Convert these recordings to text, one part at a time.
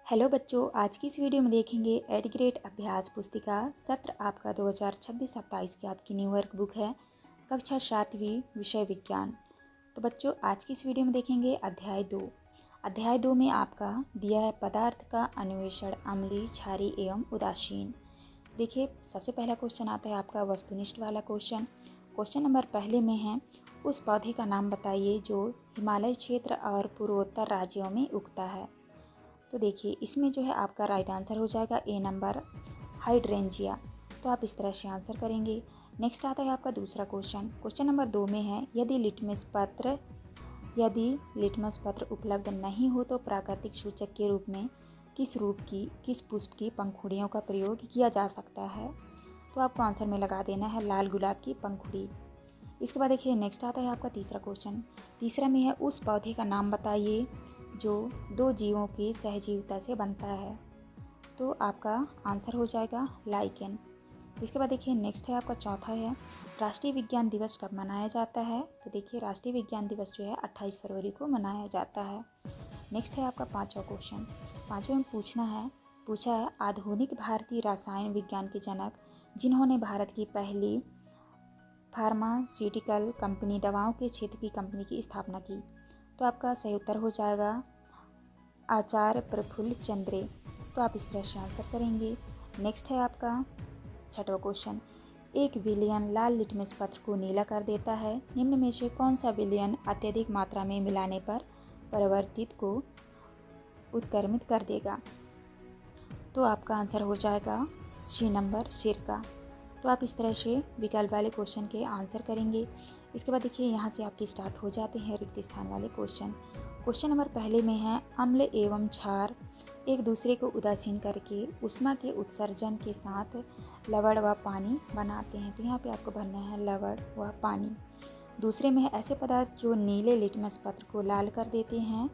Hello बच्चों, आज की इस वीडियो में देखेंगे एड ग्रेड अभ्यास पुस्तिका सत्र आपका 2026-27 की आपकी न्यू वर्क बुक है। कक्षा 7वीं विषय विज्ञान। तो बच्चों आज की इस वीडियो में देखेंगे अध्याय 2। अध्याय 2 में आपका दिया है पदार्थ का अन्वेषण अम्लीय, क्षारीय एवं उदासीन। देखिए सबसे पहला क्वेश्चन आता है आपका वस्तुनिष्ठ वाला क्वेश्चन। क्वेश्चन नंबर पहले में है उस पौधे का नाम बताइए जो हिमालय क्षेत्र और पूर्वोत्तर राज्यों में उगता है। तो देखिए इसमें जो है आपका राइट आंसर हो जाएगा ए नंबर हाइड्रेंजिया। तो आप इस तरह से आंसर करेंगे। नेक्स्ट आता है आपका दूसरा क्वेश्चन। क्वेश्चन नंबर 2 में है यदि लिटमस पत्र उपलब्ध नहीं हो तो प्राकृतिक सूचक के रूप में किस पुष्प की पंखुड़ियों का प्रयोग किया जा सकता है। तो आपको आंसर में लगा देना है लाल गुलाब की पंखुड़ी। इसके बाद देखिए नेक्स्ट आता है आपका तीसरा क्वेश्चन। तीसरा में है उस पौधे का नाम बताइए जो दो जीवों की सहजीविता से बनता है। तो आपका आंसर हो जाएगा लाइकेन। इसके बाद देखिए नेक्स्ट है आपका चौथा है राष्ट्रीय विज्ञान दिवस कब मनाया जाता है। तो देखिए राष्ट्रीय विज्ञान दिवस जो है 28 फरवरी को मनाया जाता है। नेक्स्ट है आपका पांचवा क्वेश्चन। पांचवें में पूछा है आधुनिक भारतीय रसायन विज्ञान के जनक जिन्होंने भारत की पहली फार्मास्यूटिकल कंपनी दवाओं के क्षेत्र की कंपनी की स्थापना की। तो आपका सही उत्तर हो जाएगा आचार्य प्रफुल्ल चंद्रे। तो आप इस तरह से आंसर करेंगे। नेक्स्ट है आपका छठवां क्वेश्चन। एक विलयन लाल लिटमस पत्र को नीला कर देता है, निम्न में से कौन सा विलयन अत्यधिक मात्रा में मिलाने पर परिवर्तित को उत्क्रमित कर देगा। तो आपका आंसर हो जाएगा सी नंबर सिरका। तो आप इस तरह से विकल्प वाले क्वेश्चन के आंसर करेंगे। इसके बाद देखिए यहाँ से आपके स्टार्ट हो जाते हैं रिक्त स्थान वाले क्वेश्चन। क्वेश्चन नंबर पहले में है अम्ल एवं क्षार एक दूसरे को उदासीन करके ऊष्मा के उत्सर्जन के साथ लवण व पानी बनाते हैं। तो यहाँ पे आपको भरना है लवण व पानी। दूसरे में है ऐसे पदार्थ जो नीले लिटमस पत्र को लाल कर देते हैं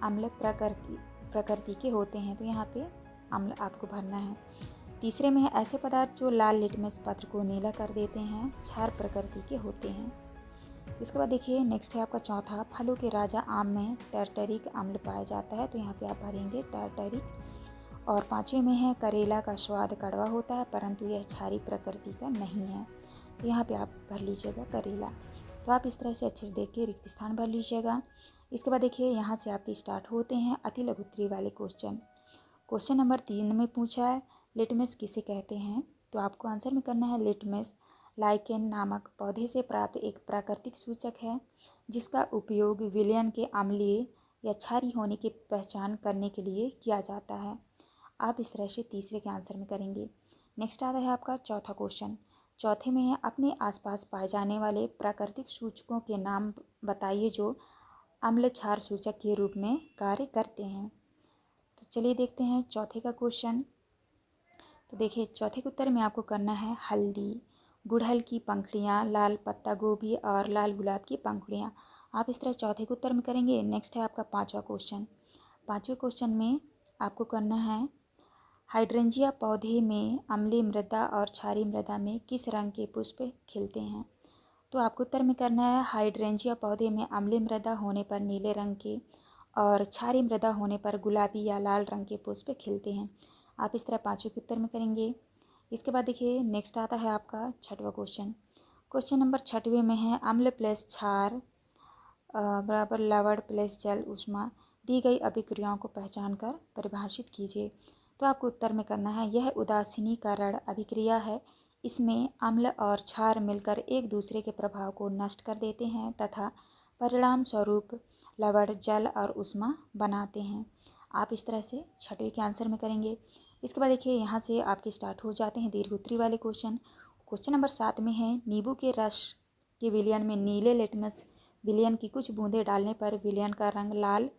अम्ल प्रकृति के होते हैं। तो यहाँ पे अम्ल आपको भरना है। तीसरे में है ऐसे पदार्थ जो लाल लिटमस पत्र को नीला कर देते हैं क्षार प्रकृति के होते हैं। इसके बाद देखिए नेक्स्ट है आपका चौथा फलों के राजा आम में टार्टरिक अम्ल पाया जाता है। तो यहाँ पे आप भरेंगे टार्टरिक। और पांचवें में है करेला का स्वाद कड़वा होता है परंतु यह क्षारीय प्रकृति का नहीं है। तो यहाँ पे आप भर लीजिएगा करेला। तो आप इस तरह से अच्छे से देख के रिक्त स्थान भर लीजिएगा। इसके बाद देखिए यहाँ से आपके स्टार्ट होते हैं अति लघु उत्तरीय वाले क्वेश्चन। क्वेश्चन नंबर 3 में पूछा है लिटमस किसे कहते हैं। तो आपको आंसर में करना है लिटमस लाइकेन नामक पौधे से प्राप्त एक प्राकृतिक सूचक है जिसका उपयोग विलयन के अम्लीय या क्षारीय होने की पहचान करने के लिए किया जाता है। आप इस तरह से तीसरे के आंसर में करेंगे। नेक्स्ट आता है आपका चौथा क्वेश्चन। चौथे में है अपने आसपास पाए जाने वाले प्राकृतिक सूचकों के नाम बताइए जो अम्ल क्षार सूचक के रूप में कार्य करते हैं। तो चलिए देखते हैं चौथे का क्वेश्चन। तो देखिए चौथे के उत्तर में आपको करना है हल्दी, गुड़हल की पंखुड़ियाँ, लाल पत्ता गोभी और लाल गुलाब की पंखुड़ियाँ। आप इस तरह चौथे के उत्तर में करेंगे। नेक्स्ट है आपका पांचवा क्वेश्चन। पांचवें क्वेश्चन में आपको करना है हाइड्रेंजिया पौधे में अम्लीय मृदा और क्षारीय मृदा में किस रंग के पुष्प खिलते हैं। तो आपको उत्तर में करना है हाइड्रेंजिया पौधे में अम्लीय मृदा होने पर नीले रंग के और क्षारीय मृदा होने पर गुलाबी या लाल रंग के पुष्प खिलते हैं। आप इस तरह पांचवें के उत्तर में करेंगे। इसके बाद देखिए नेक्स्ट आता है आपका छठवां क्वेश्चन। क्वेश्चन नंबर छठवें में है अम्ल प्लस क्षार बराबर लवण प्लस जल ऊष्मा दी गई अभिक्रियाओं को पहचान कर परिभाषित कीजिए। तो आपको उत्तर में करना है यह उदासीनीकरण अभिक्रिया है। इसमें अम्ल और क्षार मिलकर एक दूसरे के प्रभाव को नष्ट कर देते हैं तथा परिणाम स्वरूप लवण जल और ऊष्मा बनाते हैं। आप इस तरह से छठवें के आंसर में करेंगे। इसके बाद देखिए यहाँ से आपके स्टार्ट हो जाते हैं दीर्घ उत्तरीय वाले क्वेश्चन। क्वेश्चन नंबर 7 में है नींबू के रस के विलयन में नीले लिटमस विलयन की कुछ बूंदें डालने पर विलयन का रंग लाल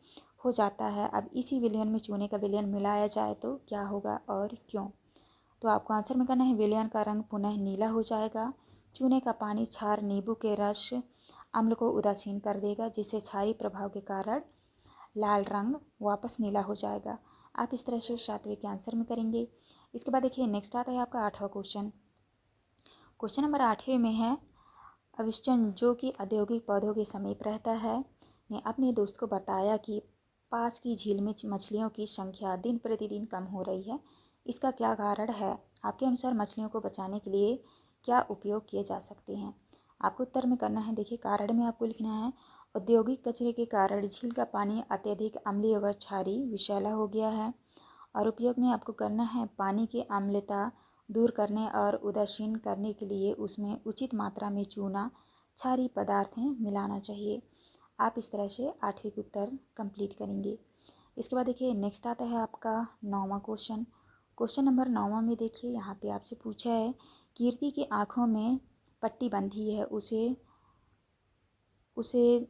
हो जाता है। अब इसी विलयन में चूने का विलयन मिलाया जाए तो क्या होगा और क्यों। तो आपको आंसर में करना है विलयन का रंग पुनः नीला हो जाएगा। चूने का पानी क्षार नींबू के रस अम्ल को उदासीन कर देगा जिससे क्षारीय प्रभाव के कारण लाल रंग वापस नीला हो जाएगा। आप इस तरह से सातवें के आंसर में करेंगे। इसके बाद देखिए नेक्स्ट आता है आपका आठवां क्वेश्चन। क्वेश्चन नंबर 8वें में है अविश्चन जो कि औद्योगिक पौधों के समीप रहता है ने अपने दोस्त को बताया कि पास की झील में मछलियों की संख्या दिन प्रतिदिन कम हो रही है, इसका क्या कारण है? आपके अनुसार मछलियों को बचाने के लिए क्या उपयोग किए जा सकते हैं? आपको उत्तर में करना है, देखिए कारण में आपको लिखना है औद्योगिक कचरे के कारण झील का पानी अत्यधिक अम्लीय व क्षारीय विषैला हो गया है। और उपयोग में आपको करना है पानी की अम्लता दूर करने और उदासीन करने के लिए उसमें उचित मात्रा में चूना क्षारीय पदार्थें मिलाना चाहिए। आप इस तरह से 8वीं का उत्तर कंप्लीट करेंगे। इसके बाद देखिए नेक्स्ट आता है आपका 9वां क्वेश्चन। क्वेश्चन नंबर 9वां में देखिए यहाँ पे आपसे पूछा है कीर्ति की आँखों में पट्टी बंधी है, उसे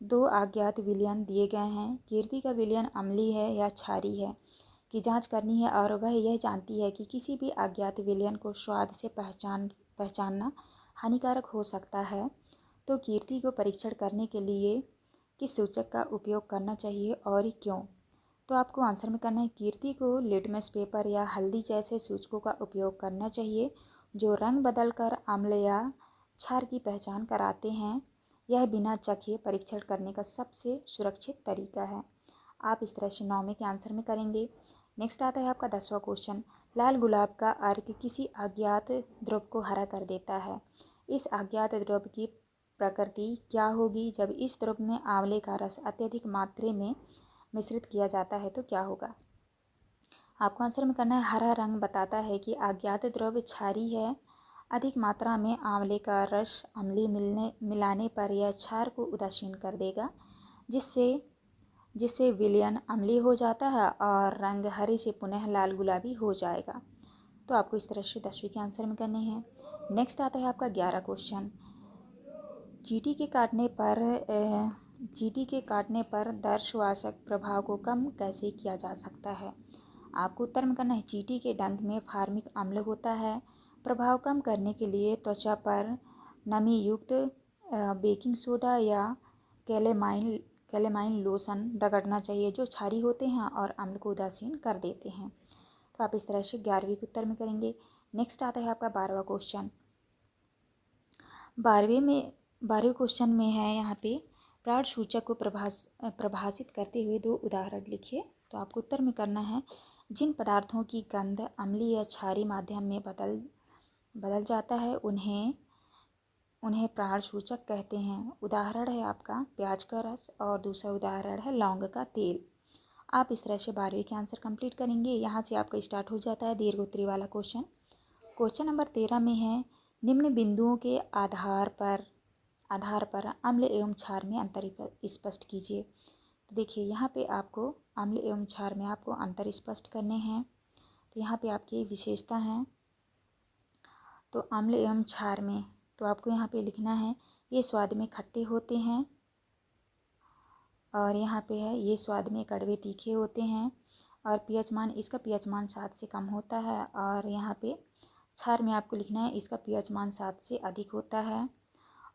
2 अज्ञात विलयन दिए गए हैं। कीर्ति का विलयन अम्लीय है या क्षारीय है की जांच करनी है और वह यह जानती है कि किसी भी अज्ञात विलयन को स्वाद से पहचानना हानिकारक हो सकता है। तो कीर्ति को परीक्षण करने के लिए किस सूचक का उपयोग करना चाहिए और क्यों? तो आपको आंसर में करना है कीर्ति को लिटमस पेपर या हल्दी जैसे सूचकों का उपयोग करना चाहिए जो रंग बदलकर अम्ल या क्षार की पहचान कराते हैं। यह बिना चखे परीक्षण करने का सबसे सुरक्षित तरीका है। आप इस तरह से 9वें के आंसर में करेंगे। नेक्स्ट आता है आपका 10वां क्वेश्चन। लाल गुलाब का अर्क किसी अज्ञात द्रव को हरा कर देता है। इस अज्ञात द्रव की प्रकृति क्या होगी? जब इस द्रव में आंवले का रस अत्यधिक मात्रा में मिश्रित किया जाता है तो क्या होगा? आपको आंसर में करना है हरा रंग बताता है कि अज्ञात द्रव क्षारीय है। अधिक मात्रा में आंवले का रस अम्लीय मिलाने पर यह क्षार को उदासीन कर देगा, जिससे विलयन अम्लीय हो जाता है और रंग हरे से पुनः लाल गुलाबी हो जाएगा। तो आपको इस तरह से 10वीं के आंसर में करने हैं। नेक्स्ट आता है आपका 11 क्वेश्चन। चींटी के काटने पर दर्शवासक प्रभाव को कम कैसे किया जा सकता है? आपको उत्तर में करना है चींटी के डंक में फार्मिक अम्ल होता है। प्रभाव कम करने के लिए त्वचा पर नमी युक्त बेकिंग सोडा या कैलेमाइन लोशन रगड़ना चाहिए जो क्षारीय होते हैं और अम्ल को उदासीन कर देते हैं। तो आप इस तरह से 11वीं के उत्तर में करेंगे। नेक्स्ट आता है आपका 12वां क्वेश्चन। 12वें क्वेश्चन में है यहाँ पे प्राण सूचक को प्रभाषित करते हुए 2 उदाहरण लिखिए। तो आपको उत्तर में करना है जिन पदार्थों की गंध अम्लीय या क्षारीय माध्यम में बदल जाता है उन्हें प्राण सूचक कहते हैं। उदाहरण है आपका प्याज का रस और दूसरा उदाहरण है लौंग का तेल। आप इस तरह से 12वीं के आंसर कंप्लीट करेंगे। यहाँ से आपका स्टार्ट हो जाता है दीर्घोत्तरी वाला क्वेश्चन। क्वेश्चन नंबर 13 में है निम्न बिंदुओं के आधार पर अम्ल एवं क्षार में अंतर स्पष्ट कीजिए। तो देखिए यहाँ पे आपको अम्ल एवं क्षार में आपको अंतर स्पष्ट करने हैं। तो यहाँ पे आपकी विशेषता हैं। तो अम्ल एवं क्षार में तो आपको यहाँ पे लिखना है ये स्वाद में खट्टे होते हैं और यहाँ पे है ये स्वाद में कड़वे तीखे होते हैं और इसका पीएच मान 7 से कम होता है। और यहाँ पे क्षार में आपको लिखना है इसका पीएच मान 7 से अधिक होता है।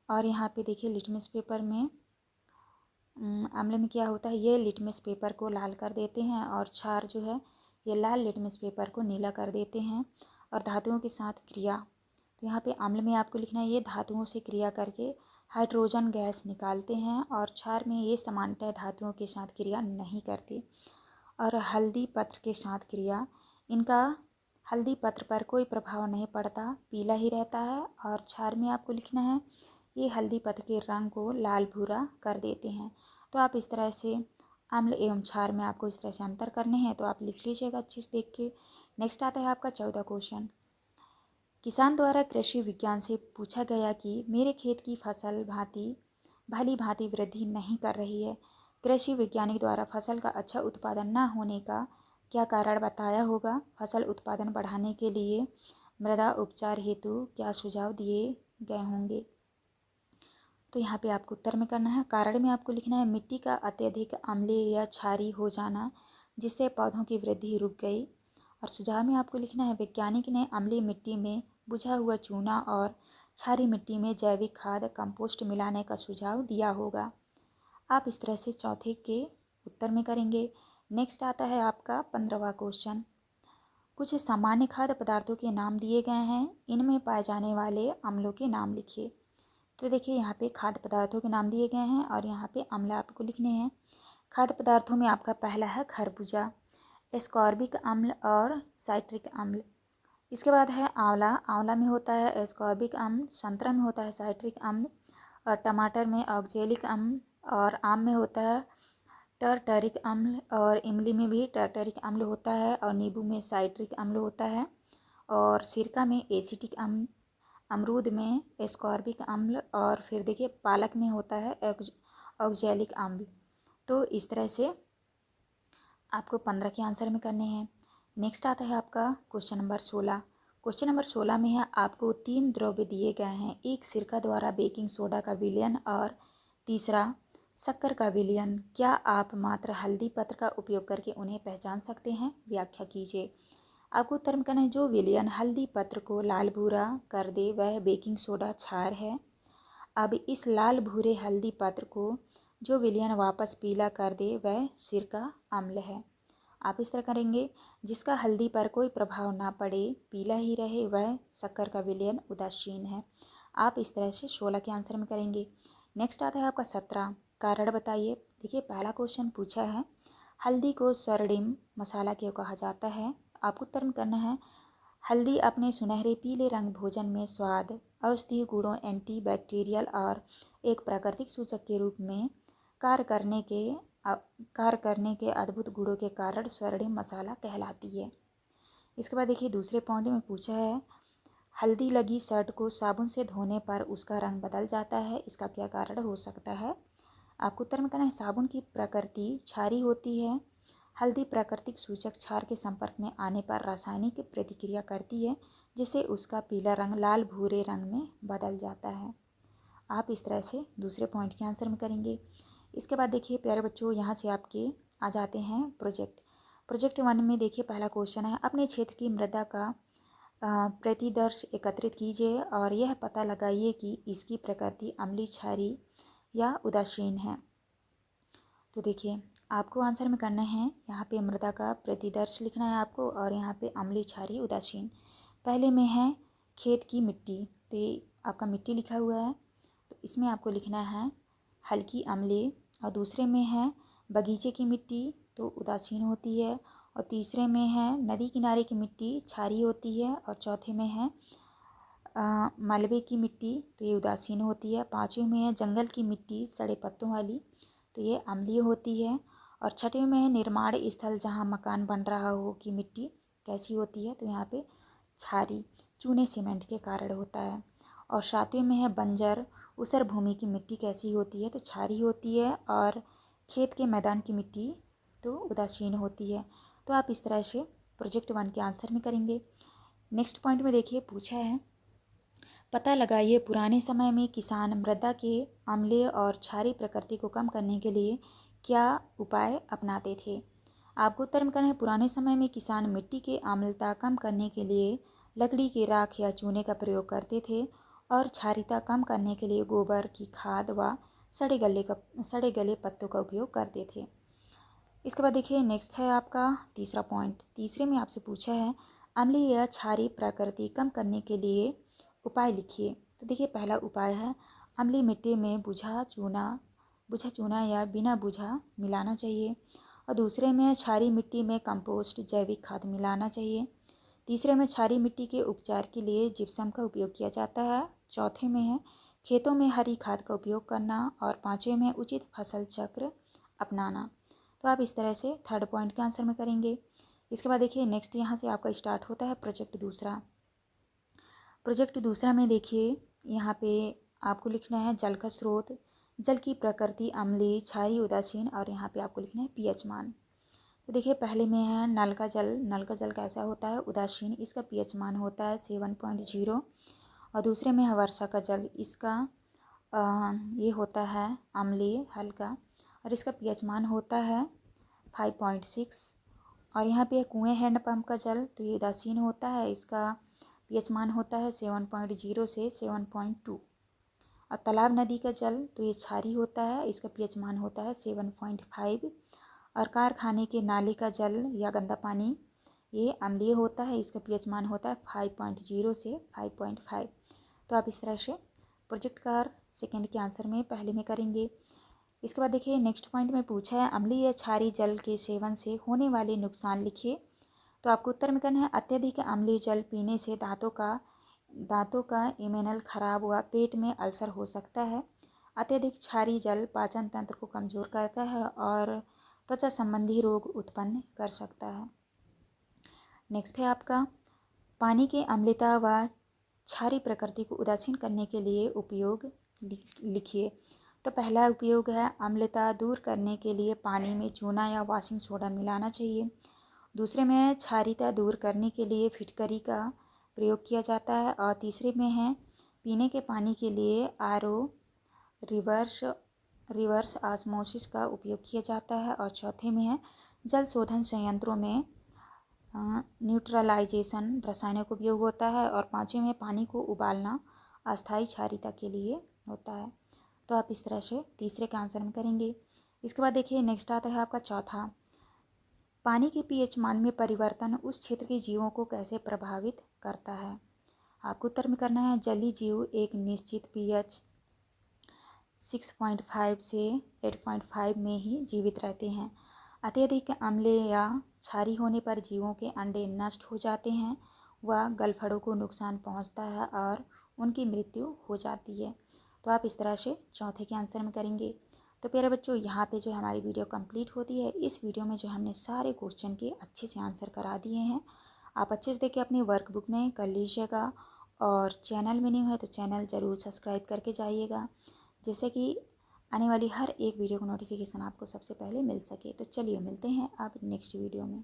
और यहाँ पे देखिए लिटमस पेपर में अम्ल में क्या होता है ये लिटमस पेपर को लाल कर देते हैं और क्षार जो है ये लाल लिटमस पेपर को नीला कर देते हैं। और धातुओं के साथ क्रिया तो यहाँ पे अम्ल में आपको लिखना है ये धातुओं से क्रिया करके हाइड्रोजन गैस निकालते हैं और क्षार में ये सामान्यतः धातुओं के साथ क्रिया नहीं करती। और हल्दी पत्र के साथ क्रिया इनका हल्दी पत्र पर कोई प्रभाव नहीं पड़ता, पीला ही रहता है। और क्षार में आपको लिखना है ये हल्दी पत्र के रंग को लाल भूरा कर देते हैं। तो आप इस तरह से अम्ल एवं क्षार में आपको इस तरह से अंतर करने हैं। तो आप लिख लीजिएगा अच्छे से देख के। नेक्स्ट आता है आपका 14 क्वेश्चन। किसान द्वारा कृषि विज्ञान से पूछा गया कि मेरे खेत की फसल भली भांति वृद्धि नहीं कर रही है। कृषि वैज्ञानिक द्वारा फसल का अच्छा उत्पादन न होने का क्या कारण बताया होगा? फसल उत्पादन बढ़ाने के लिए मृदा उपचार हेतु क्या सुझाव दिए गए होंगे? तो यहाँ पे आपको उत्तर में करना है कारण में आपको लिखना है मिट्टी का अत्यधिक अम्लीय या क्षारीय हो जाना जिससे पौधों की वृद्धि रुक गई। और सुझाव में आपको लिखना है वैज्ञानिक ने अम्लीय मिट्टी में बुझा हुआ चूना और क्षारीय मिट्टी में जैविक खाद कंपोस्ट मिलाने का सुझाव दिया होगा। आप इस तरह से चौथे के उत्तर में करेंगे। नेक्स्ट आता है आपका 15वां क्वेश्चन। कुछ सामान्य खाद्य पदार्थों के नाम दिए गए हैं, इनमें पाए जाने वाले अम्लों के नाम लिखिए। तो देखिए यहाँ पे खाद्य पदार्थों के नाम दिए गए हैं और यहाँ पे अम्ल आपको लिखने हैं। खाद्य पदार्थों में आपका पहला है खरबूजा, एस्कॉर्बिक अम्ल और साइट्रिक अम्ल। इसके बाद है आंवला, आंवला में होता है एस्कॉर्बिक अम्ल, संतरा में होता है साइट्रिक अम्ल, और टमाटर में ऑक्जेलिक अम्ल, और आम में होता है टर्टरिक अम्ल, और इमली में भी टर्टरिक अम्ल होता है, और नींबू में साइट्रिक अम्ल होता है, और सिरका में एसिटिक अम्ल, अमरूद में एस्कॉर्बिक अम्ल, और फिर देखिए पालक में होता है ऑक्जेलिक अम्ल। तो इस तरह से आपको 15 के आंसर में करने हैं। नेक्स्ट आता है आपका क्वेश्चन नंबर 16। क्वेश्चन नंबर 16 में है आपको 3 द्रव्य दिए गए हैं, एक सिरका द्वारा बेकिंग सोडा का विलयन और तीसरा शक्कर का विलयन। क्या आप मात्र हल्दी पत्र का उपयोग करके उन्हें पहचान सकते हैं? व्याख्या कीजिए। आपको उत्तर में कहना है जो विलयन हल्दी पत्र को लाल भूरा कर दे वह बेकिंग सोडा क्षार है। अब इस लाल भूरे हल्दी पत्र को जो विलयन वापस पीला कर दे वह सिरका अम्ल है। आप इस तरह करेंगे, जिसका हल्दी पर कोई प्रभाव ना पड़े, पीला ही रहे, वह शक्कर का विलयन उदासीन है। आप इस तरह से 16 के आंसर में करेंगे। नेक्स्ट आता है आपका 17, कारण बताइए। देखिए पहला क्वेश्चन पूछा है हल्दी को स्वर्णिम मसाला क्यों कहा जाता है? आपको उत्तर में करना है हल्दी अपने सुनहरे पीले रंग, भोजन में स्वाद, औषधीय गुणों, एंटी बैक्टीरियल और एक प्राकृतिक सूचक के रूप में कार्य करने के अद्भुत गुणों के कारण स्वर्णिम मसाला कहलाती है। इसके बाद देखिए दूसरे पॉइंट में पूछा है हल्दी लगी शर्ट को साबुन से धोने पर उसका रंग बदल जाता है, इसका क्या कारण हो सकता है? आपको उत्तर में कहना है साबुन की प्रकृति क्षारीय होती है। हल्दी प्राकृतिक सूचक क्षार के संपर्क में आने पर रासायनिक प्रतिक्रिया करती है, जिससे उसका पीला रंग लाल भूरे रंग में बदल जाता है। आप इस तरह से दूसरे पॉइंट के आंसर में करेंगे। इसके बाद देखिए प्यारे बच्चों, यहाँ से आपके आ जाते हैं प्रोजेक्ट 1 में। देखिए पहला क्वेश्चन है अपने क्षेत्र की मृदा का प्रतिदर्श एकत्रित कीजिए और यह पता लगाइए कि इसकी प्रकृति अम्लीय, क्षारीय या उदासीन है। तो देखिए आपको आंसर में करना है यहाँ पे मृदा का प्रतिदर्श लिखना है आपको, और यहाँ पे अम्लीय, क्षारीय, उदासीन। पहले में है खेत की मिट्टी, तो ये आपका मिट्टी लिखा हुआ है, तो इसमें आपको लिखना है हल्की अम्लीय। और दूसरे में है बगीचे की मिट्टी, तो उदासीन होती है। और तीसरे में है नदी किनारे की मिट्टी, क्षारीय होती है। और चौथे में है मलबे की मिट्टी, तो ये उदासीन होती है। पाँचवें में है जंगल की मिट्टी, सड़े पत्तों वाली, तो ये अम्लीय होती है। और छठवें में है निर्माण स्थल जहाँ मकान बन रहा हो की मिट्टी, कैसी होती है? तो यहाँ पे क्षारीय, चूने सीमेंट के कारण होता है। और सातवें में है बंजर ऊसर भूमि की मिट्टी, कैसी होती है? तो क्षारीय होती है। और खेत के मैदान की मिट्टी तो उदासीन होती है। तो आप इस तरह से प्रोजेक्ट 1 के आंसर में करेंगे। नेक्स्ट पॉइंट में देखिए पूछा है पता लगाइए पुराने समय में किसान मृदा के अम्लीय और क्षारीय प्रकृति को कम करने के लिए क्या उपाय अपनाते थे? आपको उत्तर में करना है पुराने समय में किसान मिट्टी की अम्लता कम करने के लिए लकड़ी की राख या चूने का प्रयोग करते थे, और क्षारीयता कम करने के लिए गोबर की खाद व सड़े गले पत्तों का उपयोग करते थे। इसके बाद देखिए नेक्स्ट है आपका तीसरा पॉइंट। तीसरे में आपसे पूछा है अम्लीय या क्षारीय प्रकृति कम करने के लिए उपाय लिखिए। तो देखिए पहला उपाय है अम्लीय मिट्टी में बुझा चूना या बिना बुझा मिलाना चाहिए। और दूसरे में क्षारीय मिट्टी में कंपोस्ट जैविक खाद मिलाना चाहिए। तीसरे में क्षारीय मिट्टी के उपचार के लिए जिप्सम का उपयोग किया जाता है। चौथे में है खेतों में हरी खाद का उपयोग करना। और पाँचवें में उचित फसल चक्र अपनाना। तो आप इस तरह से थर्ड पॉइंट के आंसर में करेंगे। इसके बाद देखिए नेक्स्ट यहाँ से आपका स्टार्ट होता है प्रोजेक्ट दूसरा में देखिए यहाँ पे आपको लिखना है जल का स्रोत, जल की प्रकृति अम्लीय, क्षारीय, उदासीन, और यहाँ पे आपको लिखना है पीएच मान। तो देखिए पहले में है नल का जल कैसा होता है? उदासीन, इसका पीएच मान होता है 7.0। और दूसरे में है वर्षा का जल, इसका ये होता है अम्लीय, हल्का, और इसका पीएच मान होता है 5.6। और यहाँ पे कुएं हैंडपम्प का जल, तो ये उदासीन होता है, इसका पीएच मान होता है 7.0 से 7.2। और तालाब नदी का जल, तो ये क्षारीय होता है, इसका पीएच मान होता है 7.5। और कारखाने के नाले का जल या गंदा पानी, ये अम्लीय होता है, इसका पीएच मान होता है 5.0 से 5.5। तो आप इस तरह से प्रोजेक्ट कार सेकंड के आंसर में पहले में करेंगे। इसके बाद देखिए नेक्स्ट पॉइंट में पूछा है अम्लीय या क्षारीय जल के सेवन से होने वाले नुकसान लिखिए। तो आपको उत्तर में करना है अत्यधिक अम्लीय जल पीने से दांतों का इमेनल खराब हुआ, पेट में अल्सर हो सकता है। अत्यधिक क्षारीय जल पाचन तंत्र को कमज़ोर करता है और त्वचा संबंधी रोग उत्पन्न कर सकता है। नेक्स्ट है आपका पानी के अम्लता व क्षारीय प्रकृति को उदासीन करने के लिए उपयोग लिखिए। तो पहला उपयोग है अम्लता दूर करने के लिए पानी में चूना या वॉशिंग सोडा मिलाना चाहिए। दूसरे में है क्षारीयता दूर करने के लिए फिटकरी का प्रयोग किया जाता है। और तीसरे में है पीने के पानी के लिए आरओ रिवर्स ऑस्मोसिस का उपयोग किया जाता है। और चौथे में है जल शोधन संयंत्रों में न्यूट्रलाइजेशन रसायनों का उपयोग होता है। और पाँचवें में पानी को उबालना अस्थायी क्षारीयता के लिए होता है। तो आप इस तरह से तीसरे का आंसर में करेंगे। इसके बाद देखिए नेक्स्ट आता है आपका चौथा, पानी के पीएच मान में परिवर्तन उस क्षेत्र के जीवों को कैसे प्रभावित करता है। आपको उत्तर में करना है जलीय जीव एक निश्चित पीएच 6.5 से 8.5 में ही जीवित रहते हैं। अत्यधिक अम्लीय या क्षारीय होने पर जीवों के अंडे नष्ट हो जाते हैं व गलफड़ों को नुकसान पहुंचता है और उनकी मृत्यु हो जाती है। तो आप इस तरह से चौथे के आंसर में करेंगे। तो प्यारे बच्चों, यहाँ पे जो हमारी वीडियो कंप्लीट होती है, इस वीडियो में जो हमने सारे क्वेश्चन के अच्छे से आंसर करा दिए हैं। आप अच्छे से देखिए अपनी वर्कबुक में कर लीजिएगा और चैनल में नहीं है तो चैनल ज़रूर सब्सक्राइब करके जाइएगा, जैसे कि आने वाली हर एक वीडियो को नोटिफिकेशन आपको सबसे पहले मिल सके। तो चलिए मिलते हैं अब नेक्स्ट वीडियो में।